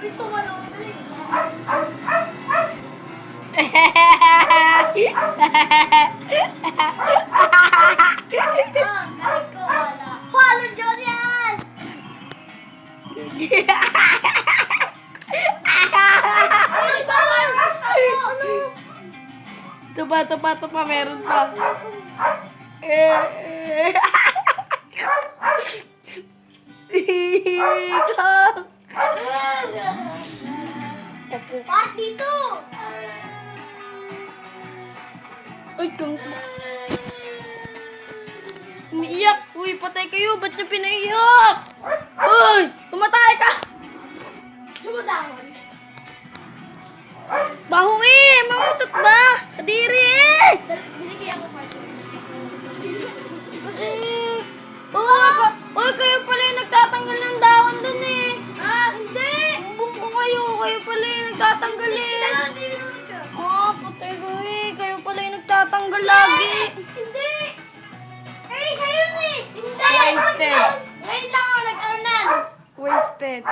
Uy, tumalon ka eh. Galing ko, wala. Follow Jorian! Ay, fireworks pa mo! Ito pa, meron pa. Part dito! Uy, kang... Umiiyak! Uy, patay kayo! Ba't niyo pinaiyak? Uy! Tumatay ka! Sumadamon. Baho eh! Mamutot ba? Kadiri eh! Binigay ako part. Kasi... Uy, kayo pala yung nagtatanggal ng dahon dun eh! Ah, hindi! Bumbong kayo! Kayo pala yung nagtatanggal eh! Isa lang, hindi naman ka. Patay ko eh! Kayo pala yung nagtatanggal lagi! Hindi! Eh, siya yun eh! Siya yun! Wasted. Ngayon lang ako nag-arnan! Wasted.